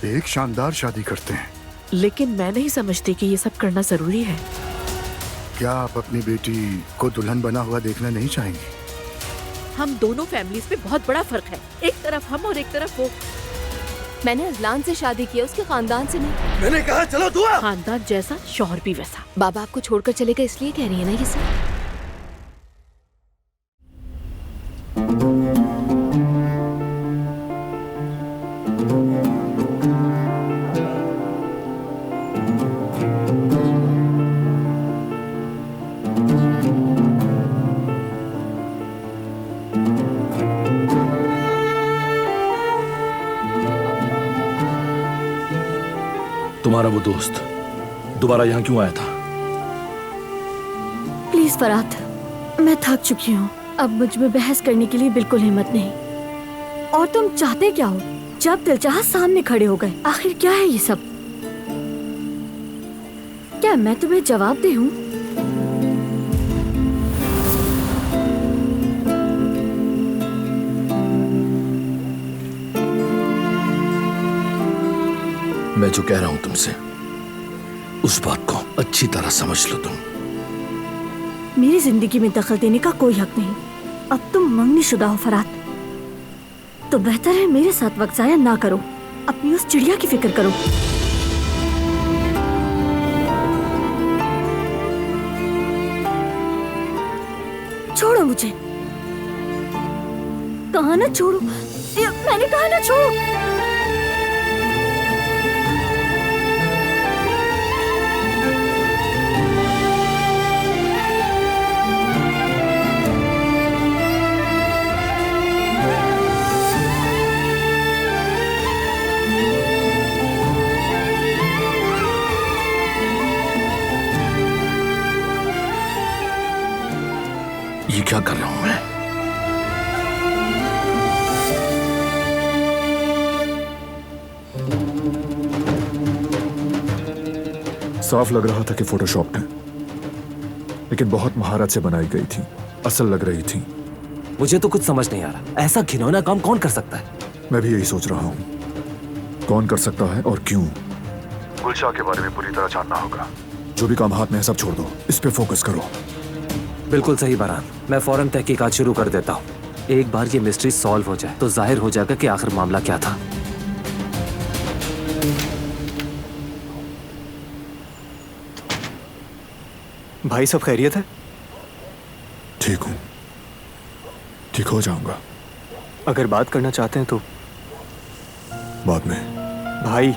एक शानदार शादी करते हैं। लेकिन मैं नहीं समझती कि ये सब करना जरूरी है। क्या आप अपनी बेटी को दुल्हन बना हुआ देखना नहीं चाहेंगी? हम दोनों फैमिलीज में बहुत बड़ा फर्क है, एक तरफ हम और एक तरफ वो। मैंने अजलान से शादी की है, उसके खानदान से नहीं। मैंने कहा चलो दुआ। खानदान जैसा शौहर भी वैसा। बाबा आपको छोड़कर चलेगा इसलिए कह रही है ना ये सब? तुम्हारा वो दोस्त दोबारा यहाँ क्यों आया था? प्लीज फरात, मैं थक चुकी हूँ। अब मुझ में बहस करने के लिए बिल्कुल हिम्मत नहीं। और तुम चाहते क्या हो? जब दिल चाहा सामने खड़े हो गए। आखिर क्या है ये सब? क्या मैं तुम्हें जवाब दे हूँ? मैं जो कह रहा हूं तुमसे, उस बात को अच्छी तरह समझ लो तुम। मेरी जिंदगी में दखल देने का कोई हक नहीं। अब तुम मंगनी शुदा हो फरात, तो बेहतर है मेरे साथ वक्त जाया ना करो। अपनी उस चिड़िया की फिक्र करो। छोड़ो मुझे। कहा ना छोड़ो, मैंने कहा ना छोड़ो। ये क्या कर रहा हूं मैं? साफ लग रहा था कि फोटोशॉप्ड है, लेकिन बहुत महारत से बनाई गई थी। असल लग रही थी। मुझे तो कुछ समझ नहीं आ रहा, ऐसा घिनौना काम कौन कर सकता है? मैं भी यही सोच रहा हूँ, कौन कर सकता है और क्यों। गुलशाह के बारे में पूरी तरह जानना होगा। जो भी काम हाथ में है सब छोड़ दो, इस पे फोकस करो। बिल्कुल सही बरहान, मैं फौरन तहकीकात शुरू कर देता हूँ। एक बार ये मिस्ट्री सॉल्व हो जाए तो जाहिर हो जाएगा कि आखिर मामला क्या था। भाई सब खैरियत है? ठीक हूँ, ठीक हो जाऊंगा। अगर बात करना चाहते हैं तो बाद में। भाई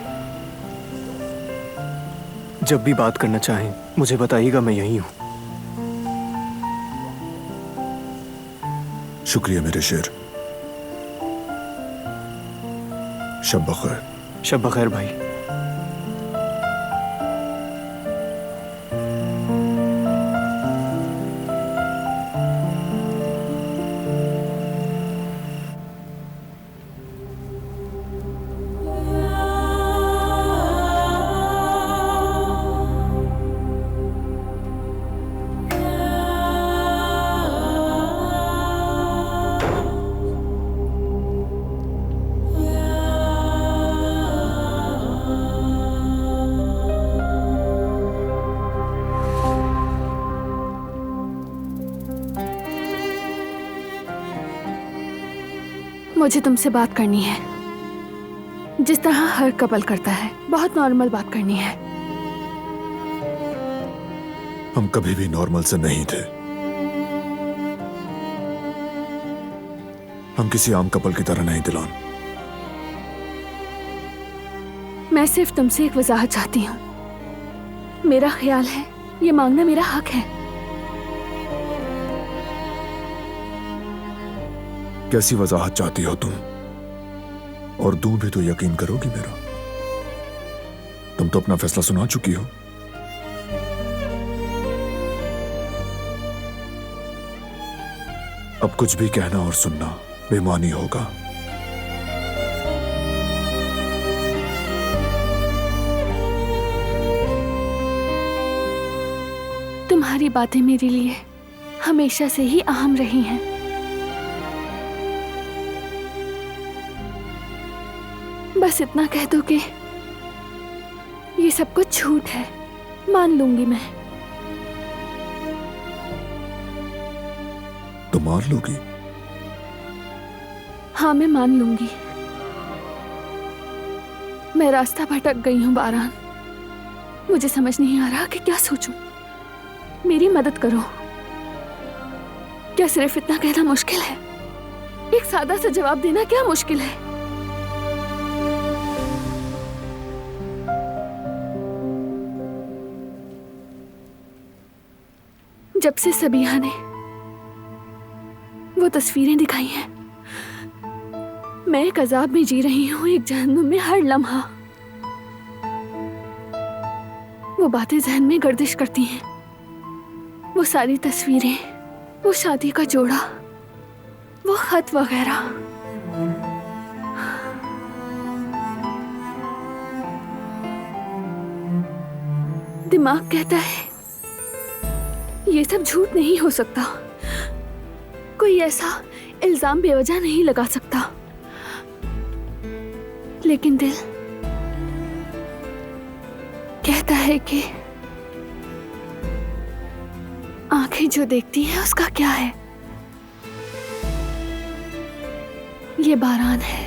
जब भी बात करना चाहें मुझे बताइएगा, मैं यहीं हूँ। शुक्रिया मेरे शेर। शब बखैर। शब बखैर भाई। मुझे तुमसे बात करनी है, जिस तरह हर कपल करता है। बहुत नॉर्मल बात करनी है। हम कभी भी नॉर्मल से नहीं थे। हम किसी आम कपल की तरह नहीं दिलान। मैं सिर्फ तुमसे एक वजाहत चाहती हूँ। मेरा ख्याल है ये मांगना मेरा हक है। कैसी वजाहत चाहती हो तुम? और दूं भी तो यकीन करोगी मेरा? तुम तो अपना फैसला सुना चुकी हो। अब कुछ भी कहना और सुनना बेमानी होगा। तुम्हारी बातें मेरे लिए हमेशा से ही अहम रही हैं। बस इतना कह दो कि ये सब कुछ झूठ है, मान लूंगी मैं। तो मान लोगी? हाँ, मैं मान लूंगी। मैं रास्ता भटक गई हूँ बारान। मुझे समझ नहीं आ रहा कि क्या सोचूं। मेरी मदद करो। क्या सिर्फ इतना कहना मुश्किल है? एक सादा सा जवाब देना क्या मुश्किल है? जब से सबिहा ने वो तस्वीरें दिखाई हैं, मैं एक अजाब में जी रही हूँ, एक जहन्नुम में हर लम्हा। वो बातें जहन में गर्दिश करती हैं, वो सारी तस्वीरें, वो शादी का जोड़ा, वो खत वगैरह। दिमाग कहता है ये सब झूठ नहीं हो सकता, कोई ऐसा इल्जाम बेवजह नहीं लगा सकता। लेकिन दिल कहता है कि आंखें जो देखती हैं उसका क्या है। ये बारान है,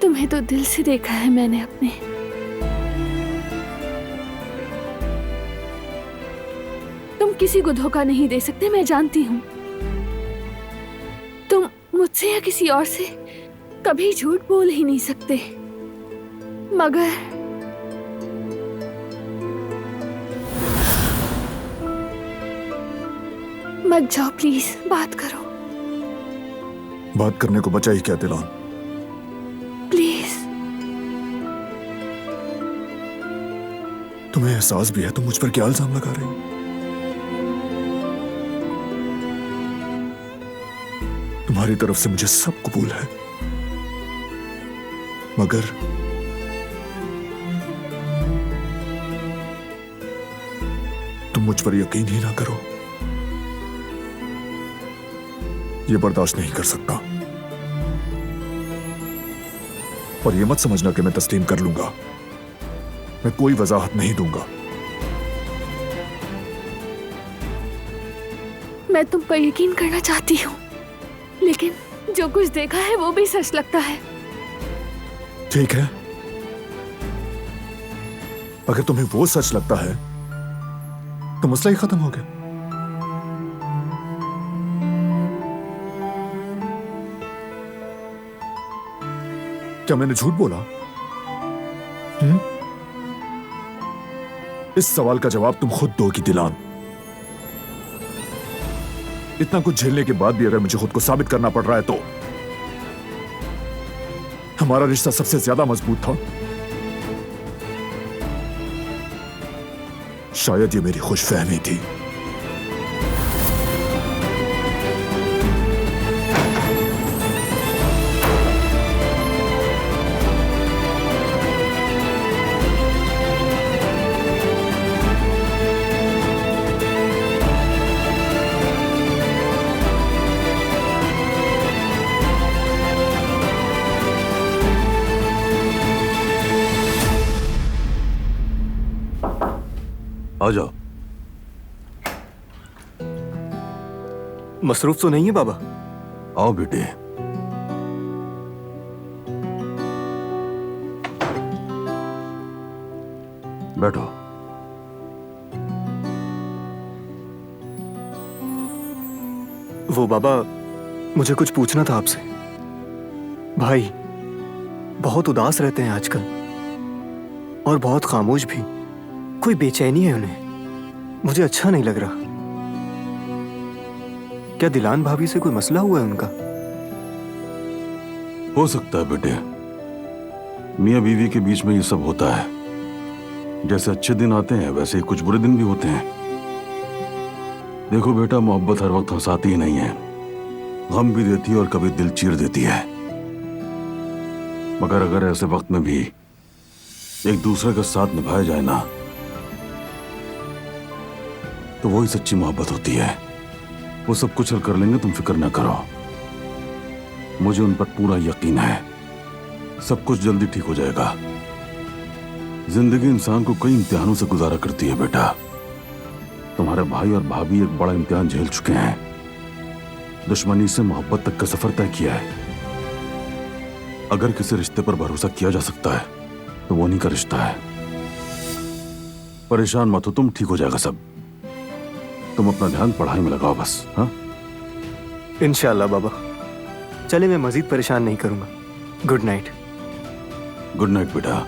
तुम्हें तो दिल से देखा है मैंने अपने। तुम किसी को धोखा नहीं दे सकते, मैं जानती हूं। तुम मुझसे या किसी और से कभी झूठ बोल ही नहीं सकते। मगर मत जाओ प्लीज, बात करो। बात करने को बचा ही क्या दिलान? प्लीज। तुम्हें एहसास भी है तुम मुझ पर क्या इल्जाम लगा रही हो? तुम्हारी तरफ से मुझे सब कबूल है, मगर तुम मुझ पर यकीन ही ना करो। ये बर्दाश्त नहीं कर सकता। और ये मत समझना कि मैं तस्लीम कर लूंगा। मैं कोई वजाहत नहीं दूंगा। मैं तुम पर यकीन करना चाहती हूँ, लेकिन जो कुछ देखा है वो भी सच लगता है। ठीक है, अगर तुम्हें वो सच लगता है तो मसला ही खत्म हो गया। क्या मैंने झूठ बोला? इस सवाल का जवाब तुम खुद दोगी दिलान। इतना कुछ झेलने के बाद भी अगर मुझे खुद को साबित करना पड़ रहा है तो हमारा रिश्ता सबसे ज्यादा मजबूत था। शायद ये मेरी खुशफहमी थी। आ जाओ। मसरूफ तो नहीं है बाबा? आओ बेटे। बैठो। वो बाबा, मुझे कुछ पूछना था आपसे। भाई बहुत उदास रहते हैं आजकल और बहुत खामोश भी। कोई बेचैनी है उन्हें, मुझे अच्छा नहीं लग रहा। क्या दिलान भाभी से कोई मसला हुआ है उनका? हो सकता है बेटे, मियाँ बीवी के बीच में ये सब होता है। जैसे अच्छे दिन आते हैं वैसे ही कुछ बुरे दिन भी होते हैं। देखो बेटा, मोहब्बत हर वक्त हंसाती ही नहीं है, गम भी देती है और कभी दिल चीर देती है। मगर अगर ऐसे वक्त में भी एक दूसरे का साथ निभाया जाए ना, तो वही सच्ची मोहब्बत होती है। वो सब कुछ हल कर लेंगे, तुम फिक्र ना करो। मुझे उन पर पूरा यकीन है, सब कुछ जल्दी ठीक हो जाएगा। जिंदगी इंसान को कई इम्तिहानों से गुजारा करती है बेटा। तुम्हारे भाई और भाभी एक बड़ा इम्तिहान झेल चुके हैं। दुश्मनी से मोहब्बत तक का सफर तय किया है। अगर किसी रिश्ते पर भरोसा किया जा सकता है तो वो नहीं का रिश्ता है। परेशान मत हो तुम, ठीक हो जाएगा सब। तुम अपना ध्यान पढ़ाई में लगाओ बस। हाँ, इंशाल्लाह बाबा। चले, मैं मजीद परेशान नहीं करूंगा। Good night. गुड नाइट बेटा।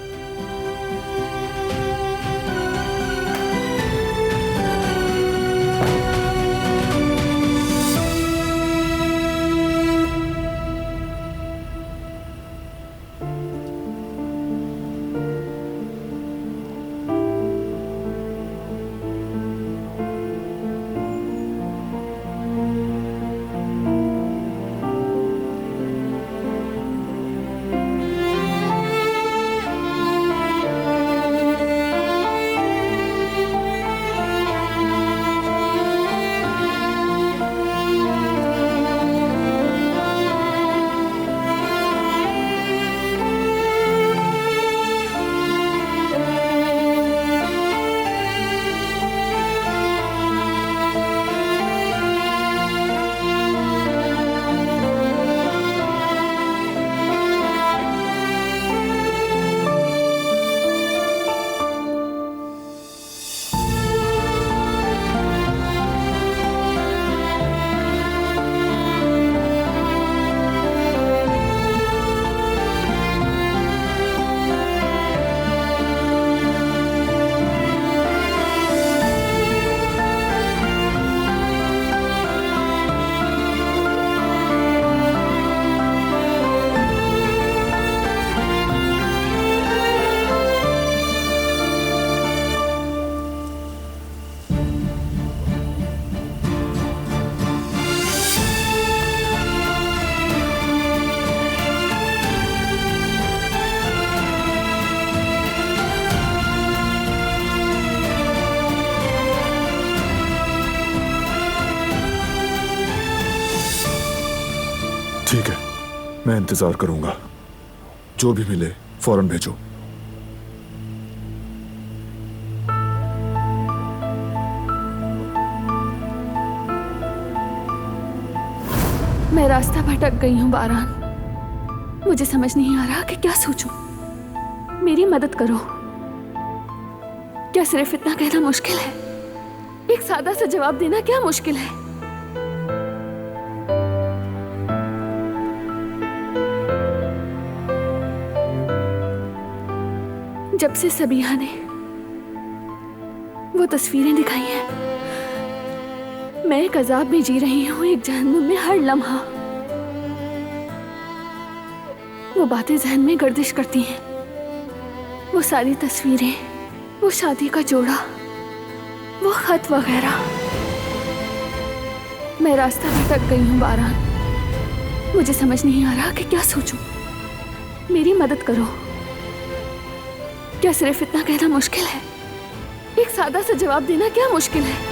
ठीक है, मैं इंतजार करूंगा। जो भी मिले फौरन भेजो। मैं रास्ता भटक गई हूँ बारान। मुझे समझ नहीं आ रहा कि क्या सोचूं। मेरी मदद करो। क्या सिर्फ इतना कहना मुश्किल है? एक सादा सा जवाब देना क्या मुश्किल है? जब से सबीहा ने वो तस्वीरें दिखाई हैं, मैं एक अजाब में जी रही हूँ, एक जहन्नुम में हर लम्हा। वो बातें जहन में गर्दिश करती हैं, वो सारी तस्वीरें, वो शादी का जोड़ा, वो खत वगैरह। मैं रास्ता भटक गई हूँ बारान। मुझे समझ नहीं आ रहा कि क्या सोचूं। मेरी मदद करो। क्या सिर्फ इतना कहना मुश्किल है? एक सादा सा जवाब देना क्या मुश्किल है?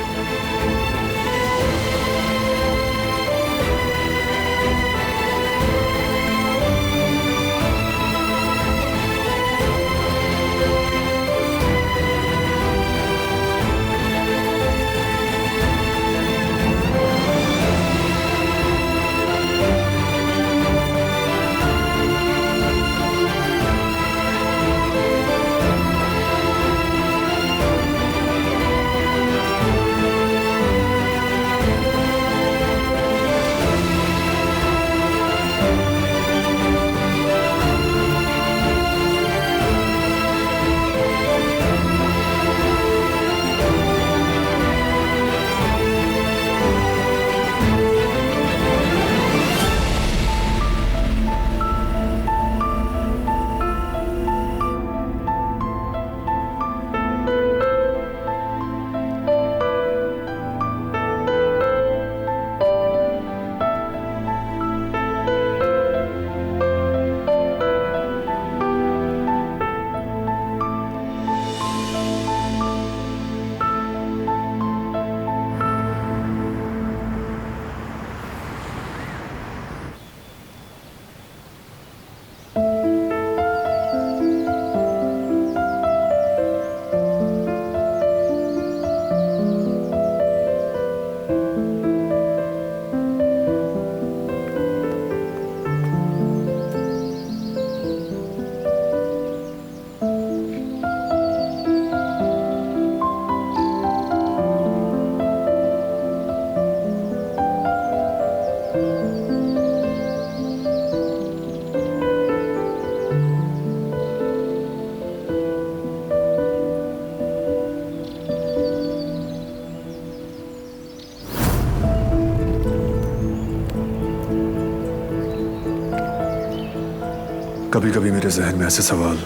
कभी कभी मेरे जहन में ऐसे सवाल,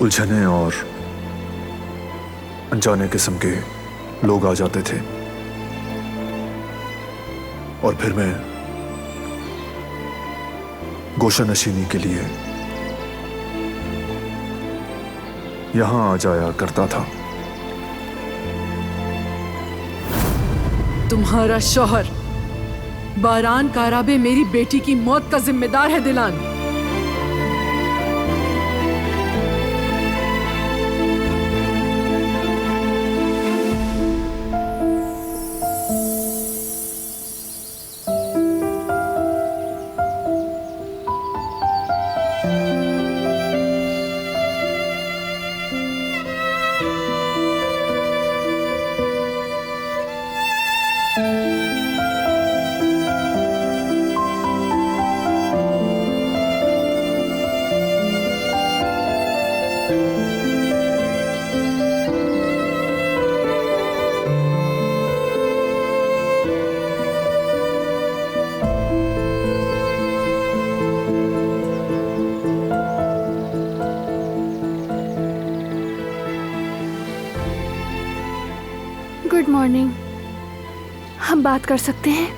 उलझने और अनजाने किस्म के लोग आ जाते थे और फिर मैं गोशा नशीनी के लिए यहां आ जाया करता था। तुम्हारा शौहर बारान काराबे मेरी बेटी की मौत का जिम्मेदार है दिलान। Good morning. हम बात कर सकते हैं?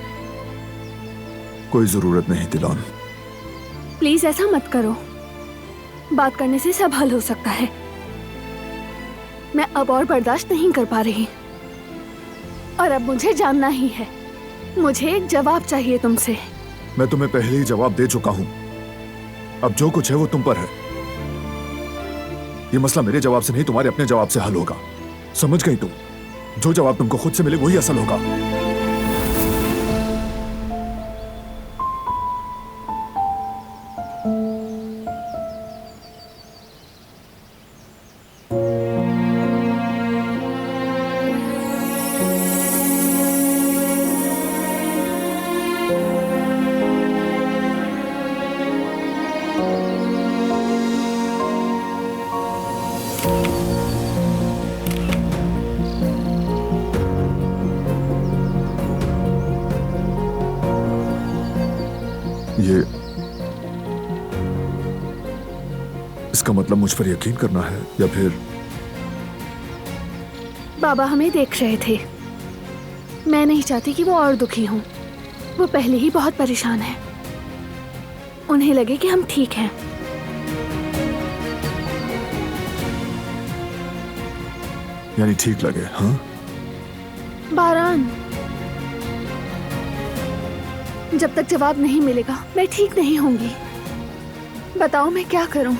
कोई जरूरत नहीं दिलान। प्लीज ऐसा मत करो। बात करने से सब हल हो सकता है। मैं अब और बर्दाश्त नहीं कर पा रही और अब मुझे जानना ही है। मुझे एक जवाब चाहिए तुमसे। मैं तुम्हें पहले ही जवाब दे चुका हूं। अब जो कुछ है वो तुम पर है। ये मसला मेरे जवाब से नहीं, तुम्हारे अपने जवाब से हल होगा। समझ गई तुम? जो जवाब तुमको खुद से मिले वही असल होगा। ये इसका मतलब मुझ पर यकीन करना है या फिर? बाबा हमें देख रहे थे। मैं नहीं चाहती कि वो और दुखी हों। वो पहले ही बहुत परेशान है। उन्हें लगे कि हम ठीक हैं। यानी ठीक लगे? हाँ बारान, जब तक जवाब नहीं मिलेगा मैं ठीक नहीं होंगी। बताओ मैं क्या करूं?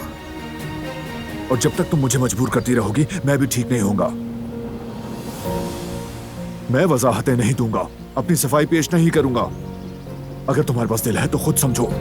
और जब तक तुम मुझे मजबूर करती रहोगी मैं भी ठीक नहीं होऊंगा। मैं वजाहतें नहीं दूंगा, अपनी सफाई पेश नहीं करूंगा। अगर तुम्हारे पास दिल है तो खुद समझो।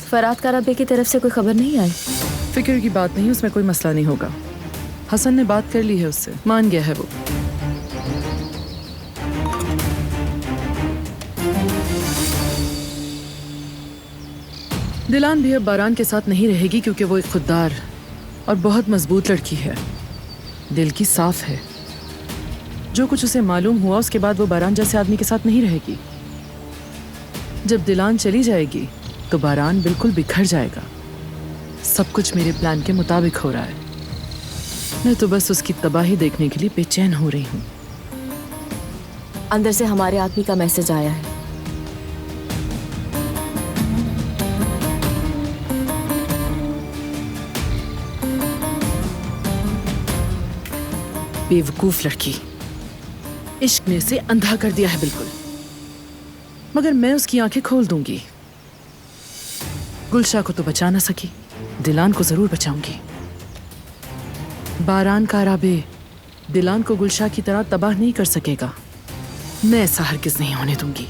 फरात काराबे की तरफ से कोई खबर नहीं आई? फिक्र की बात नहीं, उसमें कोई मसला नहीं होगा। हसन ने बात कर ली है उससे, मान गया है वो। दिलान भी अब बारान के साथ नहीं रहेगी क्योंकि वो एक खुददार और बहुत मजबूत लड़की है। दिल की साफ है। जो कुछ उसे मालूम हुआ उसके बाद वो बारान जैसे आदमी के साथ नहीं रहेगी। जब दिलान चली जाएगी तो बारान बिल्कुल बिखर जाएगा। सब कुछ मेरे प्लान के मुताबिक हो रहा है। मैं तो बस उसकी तबाही देखने के लिए बेचैन हो रही हूँ। अंदर से हमारे आदमी का मैसेज आया है। बेवकूफ लड़की, इश्क ने उसे अंधा कर दिया है बिल्कुल। मगर मैं उसकी आंखें खोल दूंगी। गुलशा को तो बचा ना सकी, दिलान को जरूर बचाऊंगी। बारान काराबे दिलान को गुलशा की तरह तबाह नहीं कर सकेगा। मैं ऐसा हरगिज नहीं होने दूंगी।